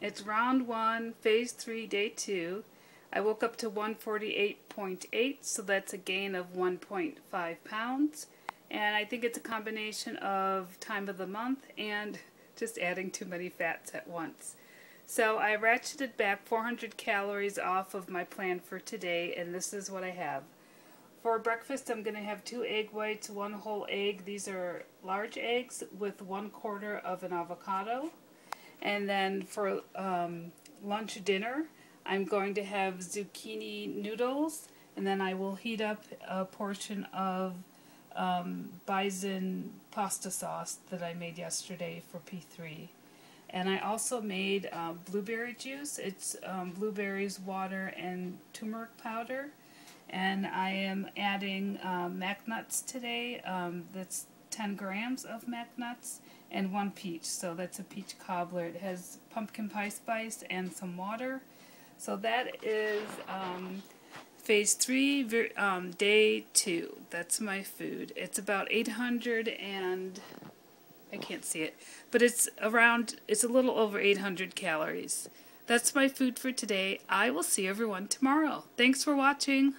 It's round 1, phase 3, day 2. I woke up to 148.8, so that's a gain of 1.5 pounds. And I think it's a combination of time of the month and just adding too many fats at once. So I ratcheted back 400 calories off of my plan for today, and this is what I have. For breakfast, I'm going to have 2 egg whites, 1 whole egg. These are large eggs with 1/4 of an avocado. And then for lunch dinner, I'm going to have zucchini noodles, and then I will heat up a portion of Bison pasta sauce that I made yesterday for P3. And I also made blueberry juice. It's blueberries, water, and turmeric powder. And I am adding mac nuts today. That's 10 grams of mac nuts and 1 peach. So that's a peach cobbler. It has pumpkin pie spice and some water. So that is phase 3, day 2. That's my food. It's about 800 and I can't see it, but it's a little over 800 calories. That's my food for today. I will see everyone tomorrow. Thanks for watching.